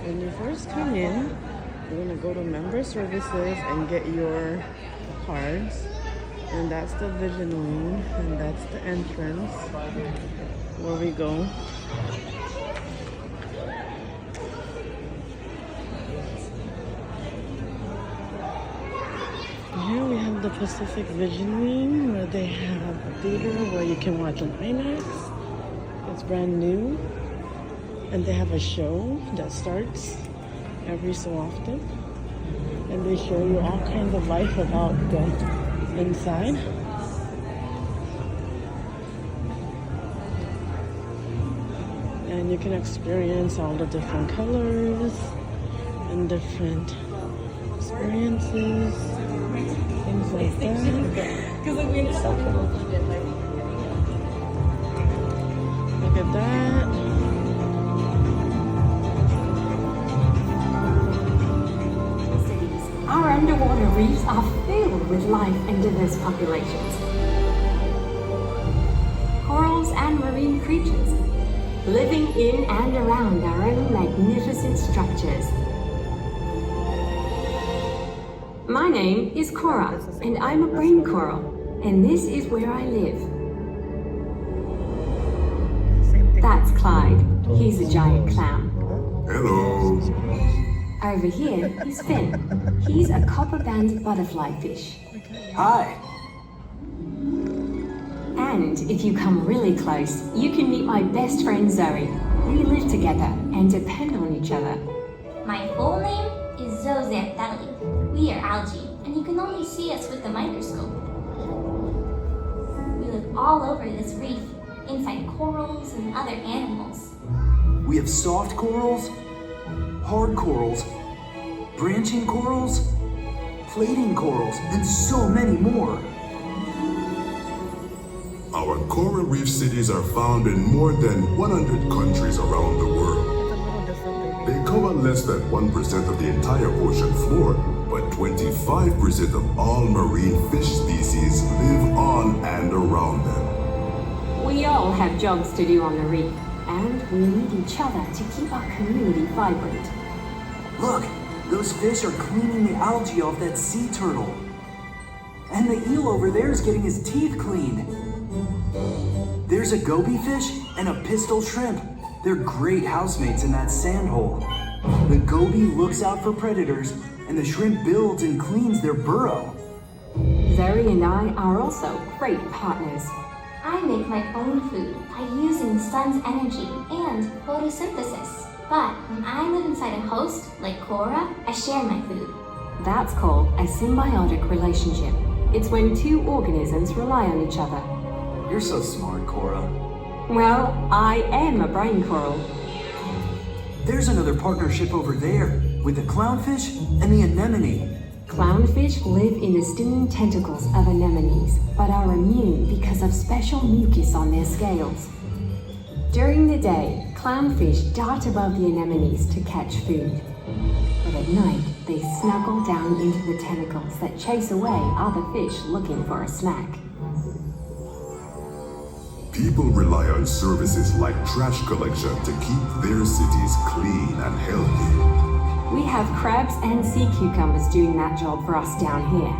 When you first come in, you're gonna go to member services and get your cards. And that's the vision wing, and that's the entrance where we go. Here we have the Pacific Vision Wing, where they have a theater where you can watch an IMAX. It's brand new. And they have a show that starts every so often. And they show you all kinds of life about the inside. And you can experience all the different colors and different experiences, things like that. Look at that. Our underwater reefs are filled with life and diverse populations. Corals and marine creatures, living in and around our own magnificent structures. My name is Cora, and I'm a brain coral, and this is where I live. That's Clyde. He's a giant clown. Hello. Over here is Finn. He's a copper-banded butterfly fish. Hi. And if you come really close, you can meet my best friend Zoe. We live together and depend on each other. My full name is Zooxanthellae. We are algae, and you can only see us with the microscope. We live all over this reef, inside corals and other animals. We have soft corals, hard corals, branching corals, plating corals, and so many more. Our coral reef cities are found in more than 100 countries around the world. They cover less than 1% of the entire ocean floor, but 25% of all marine fish species live on and around them. We all have jobs to do on the reef, and we need each other to keep our community vibrant. Look, those fish are cleaning the algae off that sea turtle. And the eel over there is getting his teeth cleaned. There's a goby fish and a pistol shrimp. They're great housemates in that sand hole. The goby looks out for predators, and the shrimp builds and cleans their burrow. Zoe and I are also great partners. I make my own food by using the sun's energy and photosynthesis. But when I live inside a host, like Cora, I share my food. That's called a symbiotic relationship. It's when two organisms rely on each other. You're so smart, Cora. Well, I am a brain coral. There's another partnership over there with the clownfish and the anemone. Clownfish live in the stinging tentacles of anemones, but are immune because of special mucus on their scales. During the day, clownfish dart above the anemones to catch food. But at night, they snuggle down into the tentacles that chase away other fish looking for a snack. People rely on services like trash collection to keep their cities clean and healthy. We have crabs and sea cucumbers doing that job for us down here.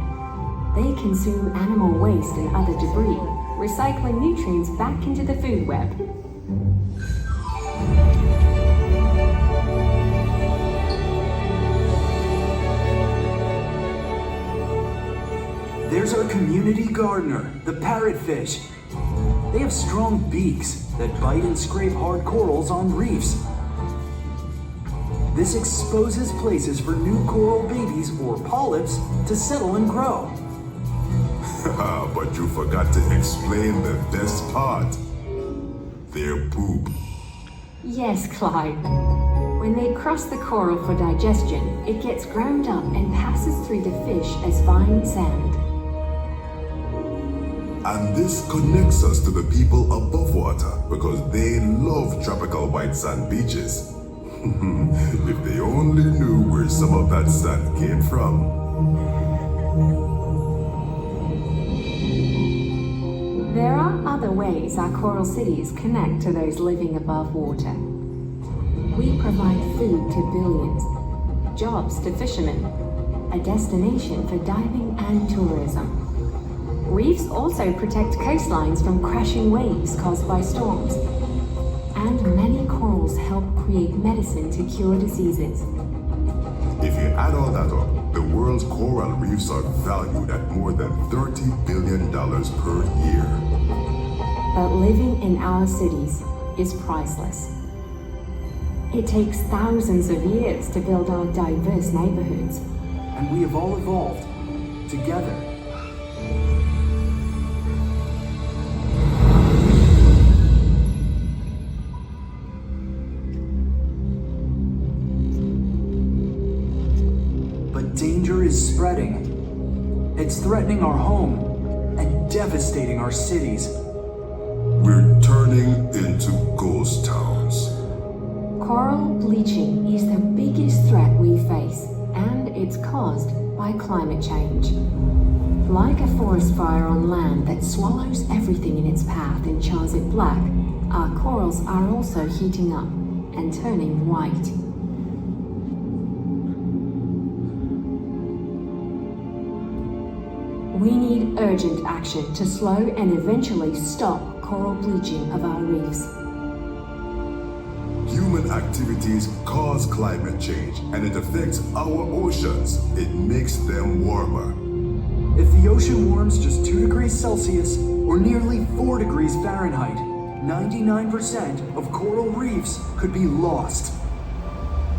They consume animal waste and other debris, recycling nutrients back into the food web. There's our community gardener, the parrotfish. They have strong beaks that bite and scrape hard corals on reefs. This exposes places for new coral babies or polyps to settle and grow. But you forgot to explain the best part. Their poop. Yes, Clyde. When they cross the coral for digestion, it gets ground up and passes through the fish as fine sand. And this connects us to the people above water because they love tropical white sand beaches. If they only knew where some of that sand came from. There are other ways our coral cities connect to those living above water. we provide food to billions, jobs to fishermen, a destination for diving and tourism. Reefs also protect coastlines from crashing waves caused by storms. And many corals help create medicine to cure diseases. If you add all that up, the world's coral reefs are valued at more than $30 billion per year. But living in our cities is priceless. It takes thousands of years to build our diverse neighborhoods. And we have all evolved together. But danger is spreading. It's threatening our home and devastating our cities. We're turning into ghost towns. Coral bleaching is the biggest threat we face, and it's caused by climate change. Like a forest fire on land that swallows everything in its path and chars it black, our corals are also heating up and turning white. We need urgent action to slow and eventually stop coral bleaching of our reefs. Human activities cause climate change, and it affects our oceans. It makes them warmer. If the ocean warms just 2 degrees Celsius or nearly 4 degrees Fahrenheit, 99% of coral reefs could be lost.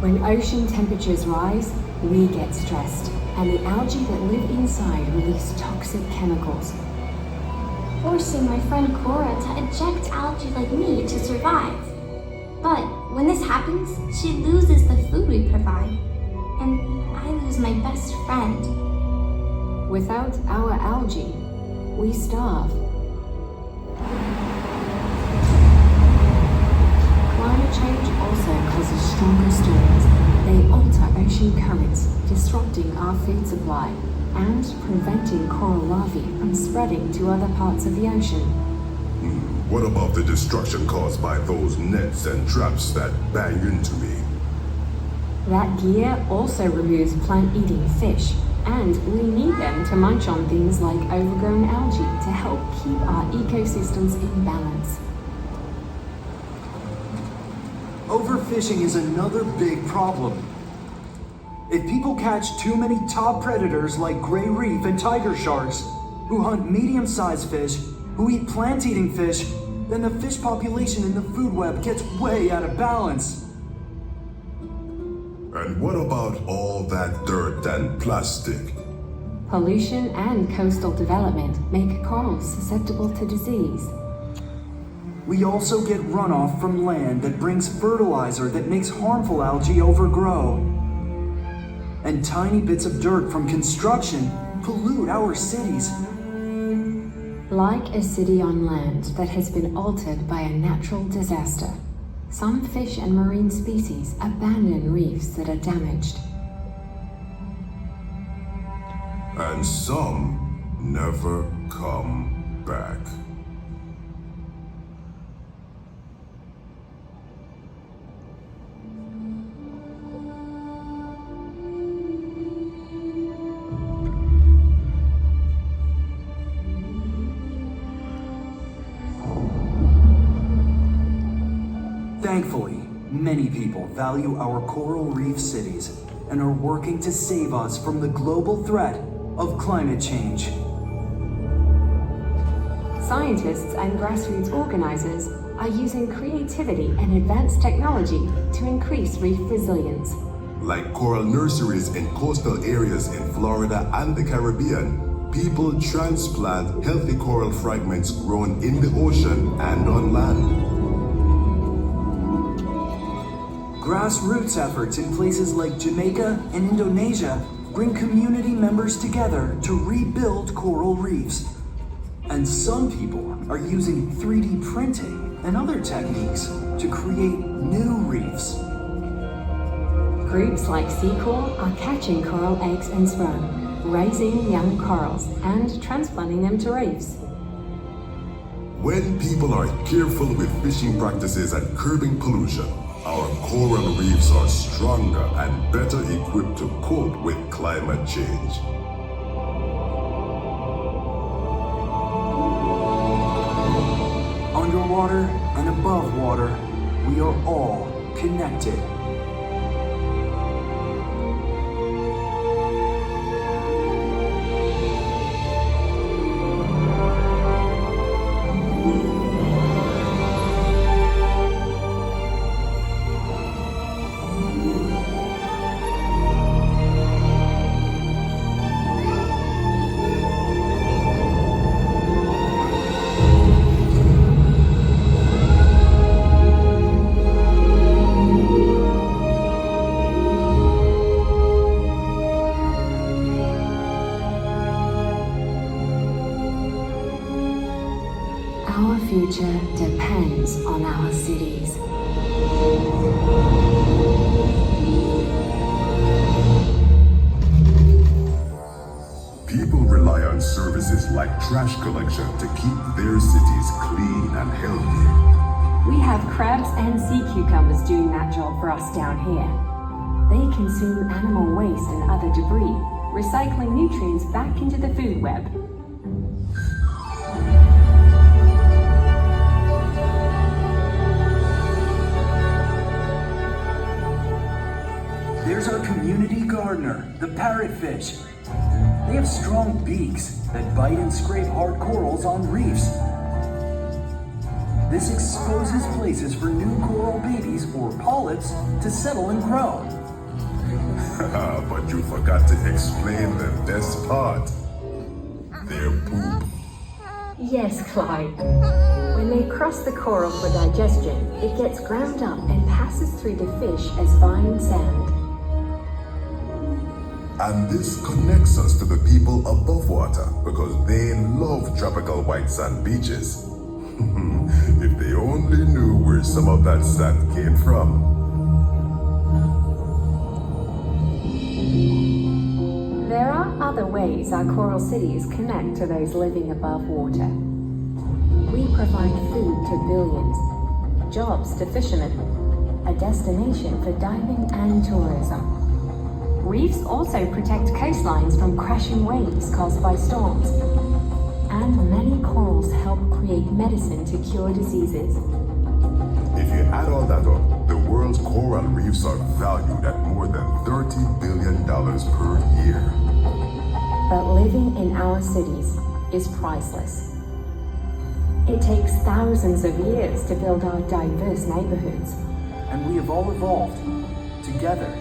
When ocean temperatures rise, we get stressed, and the algae that live inside release toxic chemicals. Forcing my friend Cora to eject algae like me to survive. But when this happens, she loses the food we provide, and I lose my best friend. Without our algae, we starve. Climate change also causes stronger storms. They alter ocean currents, disrupting our food supply and preventing coral larvae from spreading to other parts of the ocean. What about the destruction caused by those nets and traps that bang into me? That gear also removes plant-eating fish, and we need them to munch on things like overgrown algae to help keep our ecosystems in balance. Overfishing is another big problem. If people catch too many top predators like gray reef and tiger sharks, who hunt medium-sized fish, who eat plant-eating fish, then the fish population in the food web gets way out of balance. And what about all that dirt and plastic? Pollution and coastal development make corals susceptible to disease. We also get runoff from land that brings fertilizer that makes harmful algae overgrow. And tiny bits of dirt from construction pollute our cities. Like a city on land that has been altered by a natural disaster, some fish and marine species abandon reefs that are damaged. And some never come back. Thankfully, many people value our coral reef cities and are working to save us from the global threat of climate change. Scientists and grassroots organizers are using creativity and advanced technology to increase reef resilience. Like coral nurseries in coastal areas in Florida and the Caribbean, people transplant healthy coral fragments grown in the ocean and on land. Grassroots efforts in places like Jamaica and Indonesia bring community members together to rebuild coral reefs. And some people are using 3D printing and other techniques to create new reefs. Groups like Seacore are catching coral eggs and sperm, raising young corals, and transplanting them to reefs. When people are careful with fishing practices and curbing pollution, Our coral reefs are stronger and better equipped to cope with climate change. Underwater and above water, we are all connected. Our future depends on our cities. People rely on services like trash collection to keep their cities clean and healthy. We have crabs and sea cucumbers doing that job for us down here. They consume animal waste and other debris, recycling nutrients back into the food web. There's our community gardener, the parrotfish. They have strong beaks that bite and scrape hard corals on reefs. This exposes places for new coral babies or polyps to settle and grow. But you forgot to explain the best part. Their poop. Yes, Clyde. When they cross the coral for digestion, it gets ground up and passes through the fish as fine sand. And this connects us to the people above water because they love tropical white sand beaches. If they only knew where some of that sand came from. There are other ways our coral cities connect to those living above water. We provide food to billions, jobs to fishermen, a destination for diving and tourism. Reefs also protect coastlines from crashing waves caused by storms. And many corals help create medicine to cure diseases. If you add all that up, the world's coral reefs are valued at more than $30 billion per year. But living in our cities is priceless. It takes thousands of years to build our diverse neighborhoods. And we have all evolved together.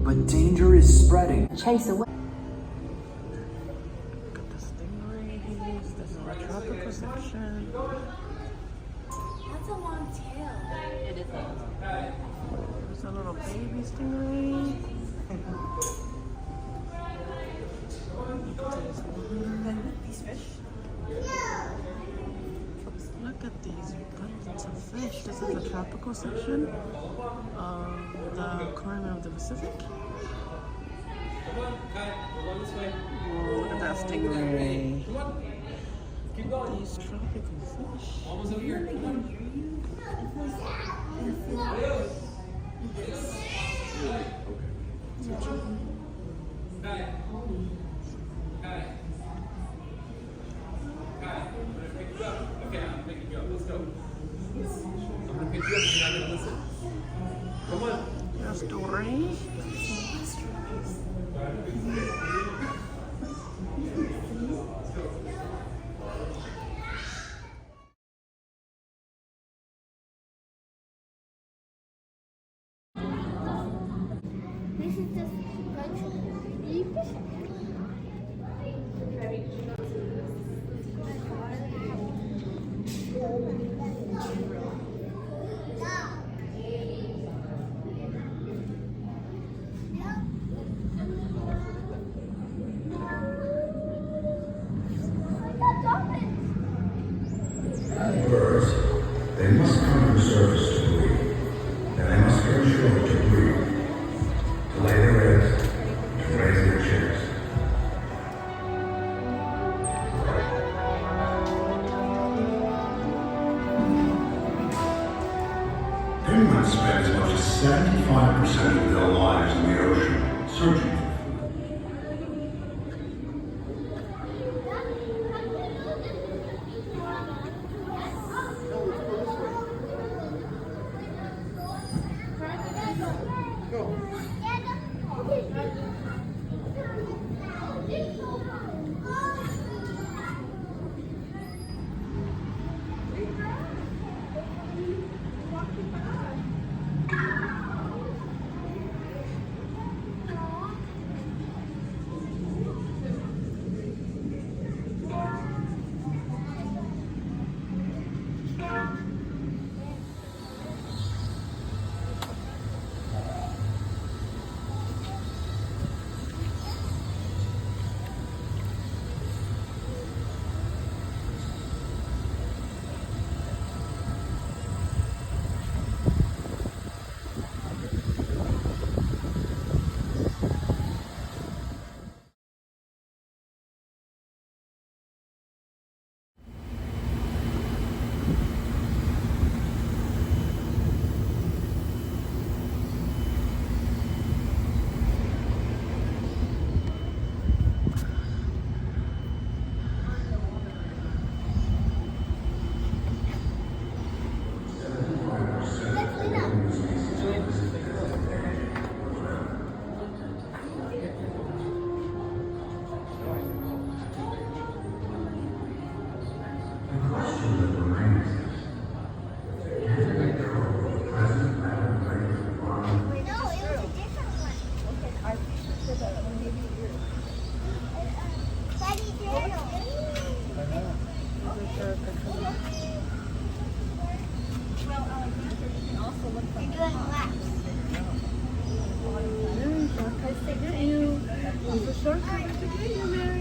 But danger is spreading. Chase away. Look at the stingrays. This is our tropical section. That's a long tail. It is. There's a little baby stingray. These fish? Look at these bunches of fish. This is the tropical section of the Aquarium of the Pacific. Whoa, look at that stingray. These tropical fish. Almost over here. Okay, I'm picking you up. Let's go. I'm gonna pick you up and you're not gonna listen. Come on. That's the ray. This is just virtual deep. Birds, they must come to the surface to breathe, and they must go ashore to breathe, to lay their eggs, 75% of their lives in the ocean, searching for food. There's a shortcut to get you there.